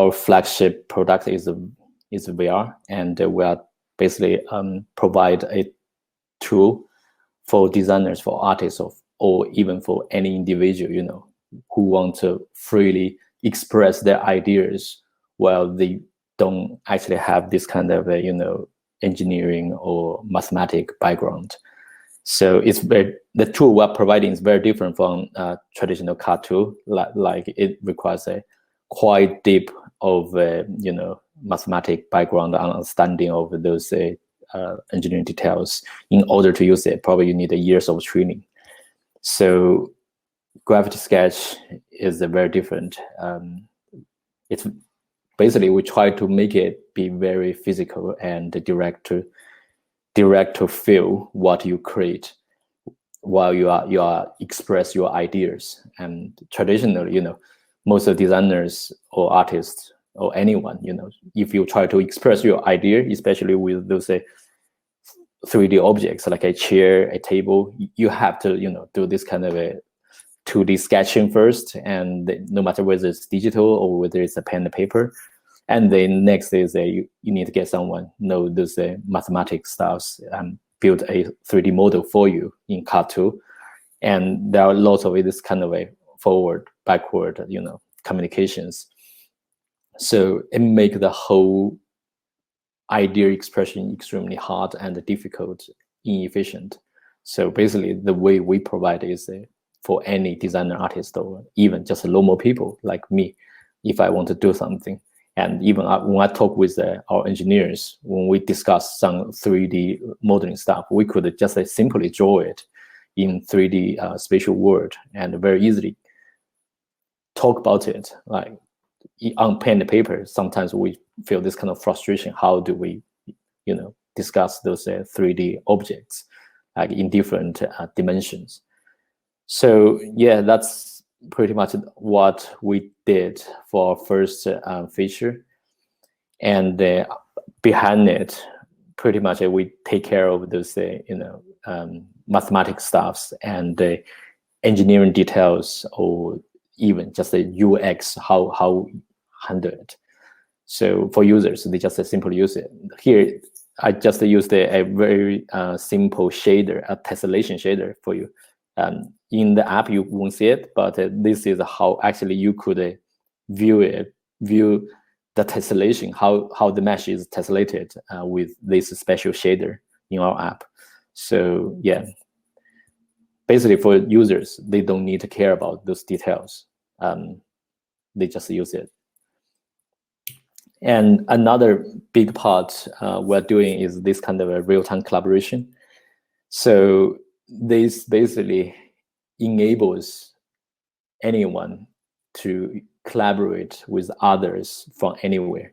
our flagship product is VR, and we are basically provide a tool for designers, for artists, or even for any individual, who want to freely express their ideas while they don't actually have this kind of engineering or mathematic background. So the tool we're providing is very different from traditional CAD tool. Like it requires a quite deep of mathematic background understanding of those engineering details. In order to use it, probably you need years of training. So Gravity Sketch is very different. It's basically, we try to make it be very physical and direct to feel what you create while you are express your ideas. And traditionally, most of designers or artists or anyone, if you try to express your idea, especially with those 3D objects like a chair, a table, you have to do this kind of a 2D sketching first, and no matter whether it's digital or whether it's a pen and paper. And then next is you need to get someone know those mathematics stuffs and build a 3D model for you in CAD tool. And there are lots of this kind of a forward, backward, communications. So it makes the whole idea expression extremely hard and difficult, inefficient. So basically, the way we provide is for any designer, artist, or even just normal people like me, if I want to do something. And even when I talk with our engineers, when we discuss some 3D modeling stuff, we could just simply draw it in 3D spatial world and very easily talk about it. Like on pen and paper, sometimes we feel this kind of frustration. How do we, discuss those 3D objects like in different dimensions? So yeah, that's pretty much what we did for our first feature. And behind it, pretty much we take care of those mathematics stuffs and engineering details, or even just the UX, how handle it. So for users, they just simply use it. Here, I just used a very simple shader, a tessellation shader for you. In the app, you won't see it, but this is how actually you could view the tessellation, how the mesh is tessellated with this special shader in our app. So yeah, basically for users, they don't need to care about those details. They just use it. And another big part we're doing is this kind of a real-time collaboration. So this basically enables anyone to collaborate with others from anywhere.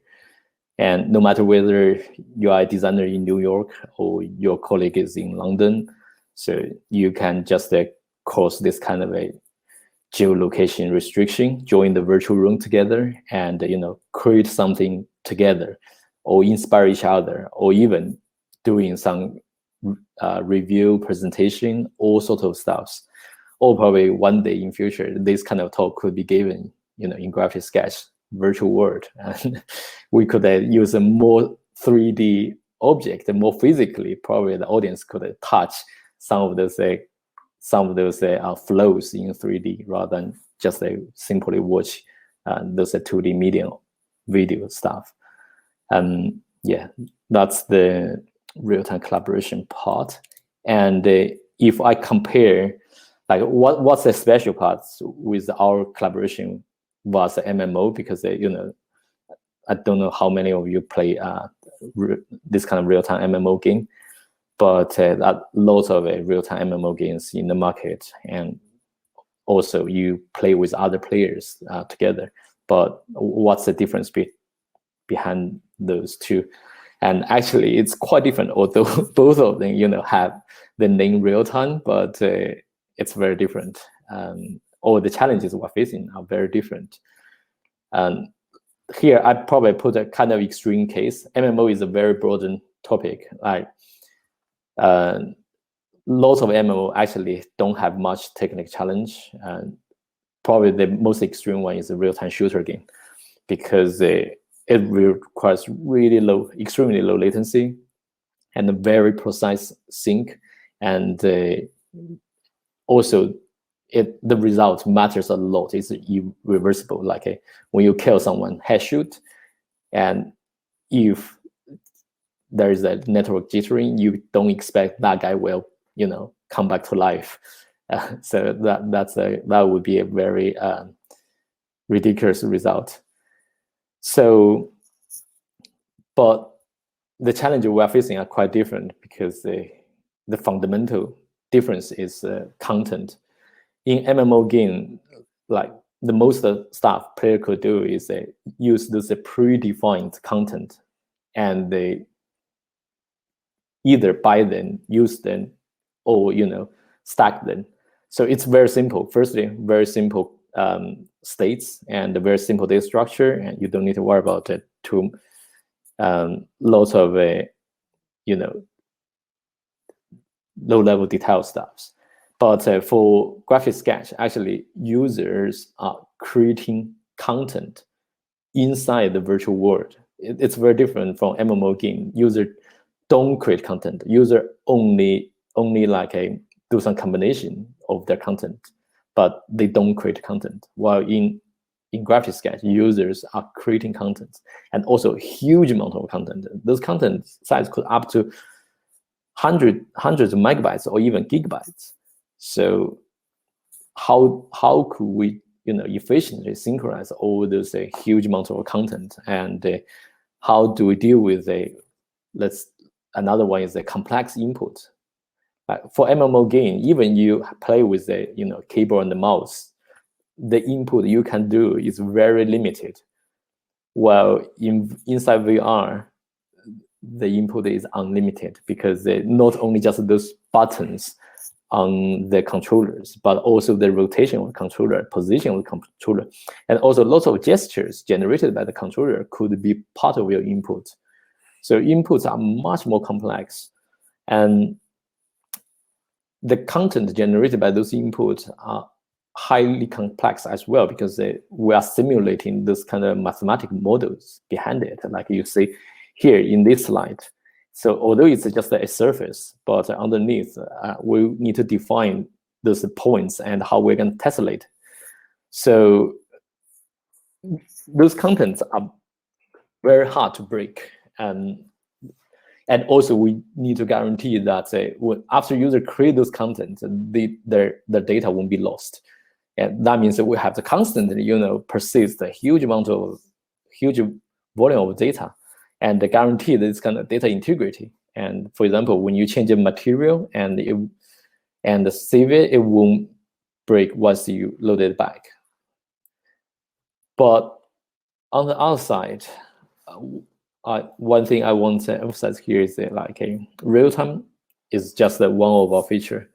And no matter whether you are a designer in New York or your colleague is in London, so you can just cross this kind of a geolocation restriction, join the virtual room together, and create something together, or inspire each other, or even doing some review, presentation, all sort of stuffs. Or probably one day in future, this kind of talk could be given, in Gravity Sketch virtual world, and we could use a more 3D object, more physically. Probably the audience could touch some of those flows in 3D rather than just simply watch those 2D medium video stuff. Yeah, that's the real-time collaboration part. And if I compare, like what's the special parts with our collaboration was the MMO, because I don't know how many of you play this kind of real-time MMO game, but lots of real-time MMO games in the market, and also you play with other players together. But what's the difference behind those two? And actually, it's quite different. Although both of them, have the name real-time, but it's very different. All the challenges we're facing are very different. Here, I probably put a kind of extreme case. MMO is a very broad topic. Like lots of MMO actually don't have much technical challenge. Probably the most extreme one is a real-time shooter game. because it requires really low, extremely low latency, and a very precise sync, and also the result matters a lot. It's irreversible. Like when you kill someone, headshot, and if there is a network jittering, you don't expect that guy will, come back to life. So that would be a very ridiculous result. So, but the challenges we are facing are quite different, because the fundamental difference is content. In MMO game, like the most stuff player could do is use this predefined content, and they either buy them, use them, or stack them. So it's very simple. Firstly, very simple states and a very simple data structure, and you don't need to worry about it too lots of low-level detail stuffs. But for graphic sketch, actually users are creating content inside the virtual world. It's very different from MMO game. User don't create content. User only like do some combination of their content, but they don't create content. While in graphic sketch, users are creating content, and also huge amount of content. Those content size could up to hundreds of megabytes or even gigabytes. So how could we efficiently synchronize all those huge amounts of content, and how do we deal with another one is the complex input. For MMO game, even you play with the keyboard and the mouse, the input you can do is very limited. While inside VR, the input is unlimited, because not only just those buttons on the controllers, but also the rotation of the controller, position of the controller, and also lots of gestures generated by the controller could be part of your input. So inputs are much more complex, and the content generated by those inputs are highly complex as well, because we are simulating this kind of mathematical models behind it, like you see here in this slide. So although it's just a surface, but underneath we need to define those points and how we're going to tessellate. So those contents are very hard to break, and also we need to guarantee that after user create those content, their data won't be lost. And that means that we have to constantly, persist a huge volume of data, and guarantee this kind of data integrity. And for example, when you change a material and save it, it won't break once you load it back. But on the other side, one thing I want to emphasize here is that real time is just one of our feature.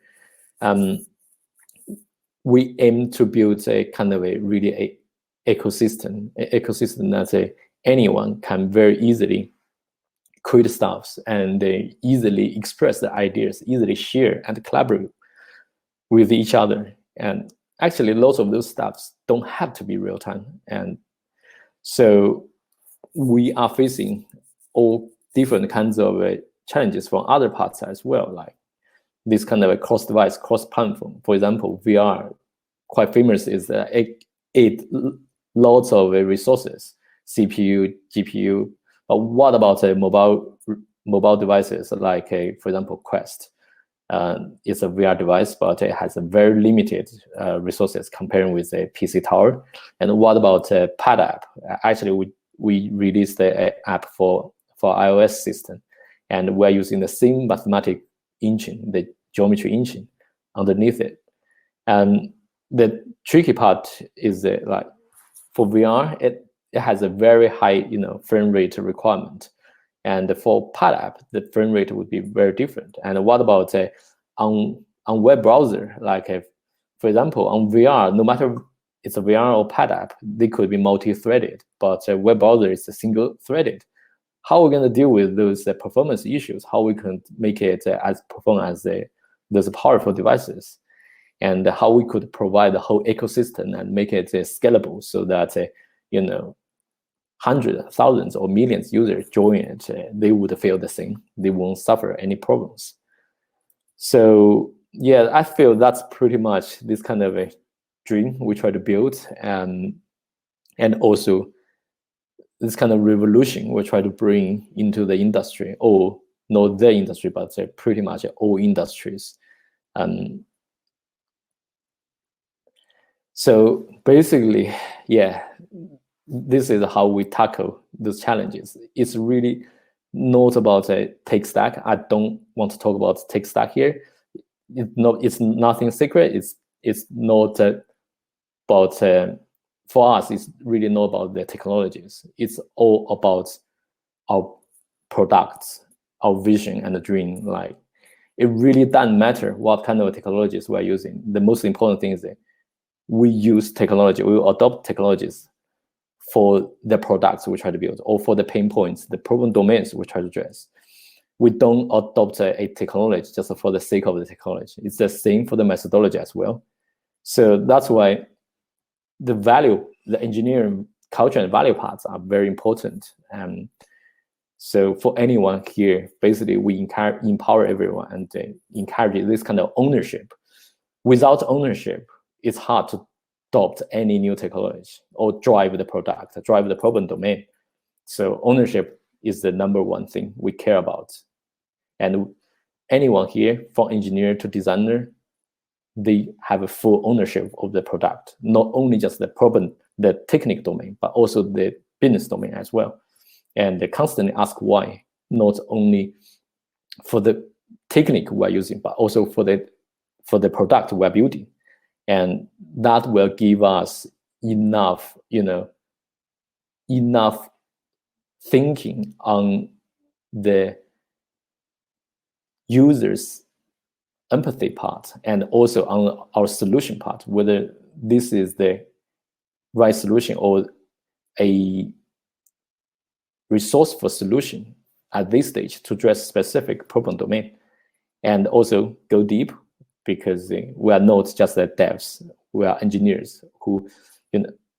We aim to build a kind of a really ecosystem that anyone can very easily create stuffs, and they easily express their ideas, easily share and collaborate with each other. And actually, lots of those stuffs don't have to be real time. And so we are facing all different kinds of challenges from other parts as well, like this kind of a cross-device, cross-platform. For example, VR, quite famous, is it lots of resources, CPU, GPU. But what about mobile devices like, for example, Quest? It's a VR device, but it has a very limited resources comparing with a PC tower. And what about a pad app? Actually, we released the app for iOS system, and we're using the same mathematic engine, the geometry engine underneath it. And the tricky part is that for VR, it has a very high frame rate requirement, and for pad app, the frame rate would be very different. And what about on web browser? For example, on VR, no matter it's a VR or pad app, they could be multi-threaded, but a web browser is a single-threaded. How are we going to deal with those performance issues? How we can make it as perform as those powerful devices, and how we could provide the whole ecosystem and make it scalable, so that hundreds, thousands, or millions users join it, they would feel the same. They won't suffer any problems. So yeah, I feel that's pretty much this kind of a dream we try to build, and also this kind of revolution we try to bring into the industry, or not the industry, but pretty much all industries. So basically, yeah, this is how we tackle those challenges. It's really not about a tech stack. I don't want to talk about tech stack here. It's nothing secret. It's not about for us. It's really not about the technologies. It's all about our products, our vision, and the dream. Like, it really doesn't matter what kind of technologies we're using. The most important thing is that we use technology. We will adopt technologies for the products we try to build, or for the pain points, the problem domains we try to address. We don't adopt a technology just for the sake of the technology. It's the same for the methodology as well. So that's why the value, the engineering culture and value parts are very important. So for anyone here, basically we empower everyone and encourage this kind of ownership. Without ownership, it's hard to adopt any new technology or drive the product, drive the problem domain. So ownership is the number one thing we care about. And anyone here, from engineer to designer, they have a full ownership of the product, not only just the problem, the technical domain, but also the business domain as well. And they constantly ask why, not only for the technique we're using, but also for the product we're building. And that will give us enough, enough thinking on the user's empathy part, and also on our solution part, whether this is the right solution or a resourceful solution at this stage to address specific problem domain. And also go deep, because we are not just the devs, we are engineers who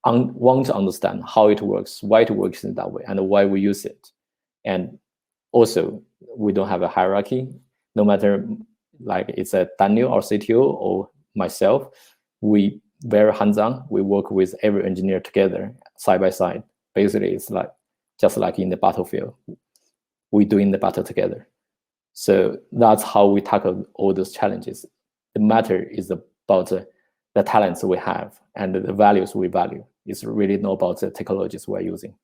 want to understand how it works, why it works in that way, and why we use it. And also, we don't have a hierarchy. No matter, like, it's a Daniel, our CTO, or myself, we very hands-on. We work with every engineer together, side by side. Basically, it's like just like in the battlefield, we doing the battle together. So that's how we tackle all those challenges. The matter is about the talents we have and the values we value. It's really not about the technologies we're using.